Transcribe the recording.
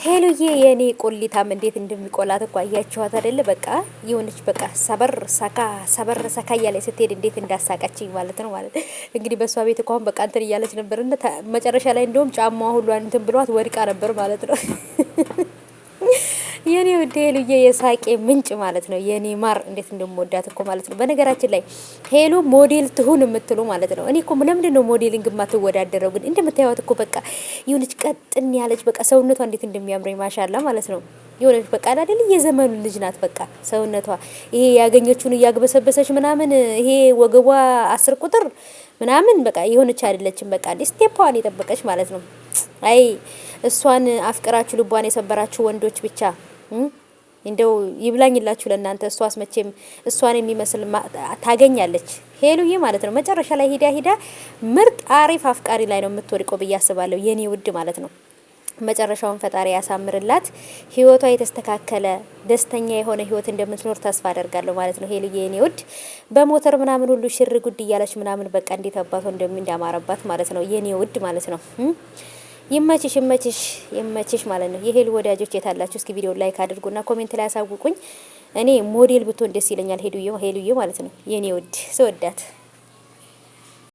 ሄሉዬ የኔ ቆሊታም እንዴት እንደሚቆላት እኮ አያችኋት አይደለ? በቃ የሆነች በቃ ሰበር ሰካ እያለች ስትሄድ እንዴት እንዳሳቀችኝ ማለት ነው። ማለት እንግዲህ በእሷ ቤት እኮ አሁን በቃ እንትን እያለች ነበር እና መጨረሻ ላይ እንደውም ጫማዋ ሁሉ እንትን ብሏት ወድቃ ነበር ማለት ነው። የኔ ውድ ሄሉዬ የሳቄ ምንጭ ማለት ነው። የኔ ማር እንዴት እንደምወዳት እኮ ማለት ነው። በነገራችን ላይ ሄሉ ሞዴል ትሁን የምትሉ ማለት ነው። እኔ እኮ ለምንድን ነው ሞዴሊንግ የማትወዳደረው ግን? እንደምታዩት እኮ በቃ የሆነች ቀጥን ያለች በቃ ሰውነቷ እንዴት እንደሚያምረኝ ማሻላ ማለት ነው። የሆነች በቃ አይደል የዘመኑ ልጅ ናት። በቃ ሰውነቷ ይሄ ያገኘችውን እያግበሰበሰች ምናምን ይሄ ወገቧ 10 ቁጥር ምናምን በቃ የሆነች አይደለችም። በቃ ስቴፓዋን የጠበቀች ማለት ነው። አይ እሷን አፍቅራችሁ ልቧን የሰበራችሁ ወንዶች ብቻ እንደው ይብላኝላችሁ ለእናንተ። እሷስ መቼም እሷን የሚመስል ታገኛለች ሄሉዬ ማለት ነው። መጨረሻ ላይ ሂዳ ምርጥ አሪፍ አፍቃሪ ላይ ነው የምትወድቀው ብዬ አስባለሁ የኔ ውድ ማለት ነው። መጨረሻውን ፈጣሪ ያሳምርላት። ህይወቷ የተስተካከለ ደስተኛ የሆነ ህይወት እንደምትኖር ተስፋ አደርጋለሁ ማለት ነው። ሄሉዬ የኔ ውድ በሞተር ምናምን ሁሉ ሽር ጉድ እያለች ምናምን በቃ እንዴት አባቷ እንዳማረባት ማለት ነው የኔ ውድ ማለት ነው። ይመችሽ ይመችሽ ማለት ነው። የሄሉ ወዳጆች የታላችሁ እስኪ ቪዲዮ ላይክ አድርጉና ኮሜንት ላይ አሳውቁኝ። እኔ ሞዴል ብትሆን ደስ ይለኛል ሄሉዬ ማለት ነው። የኔ ውድ ስወዳት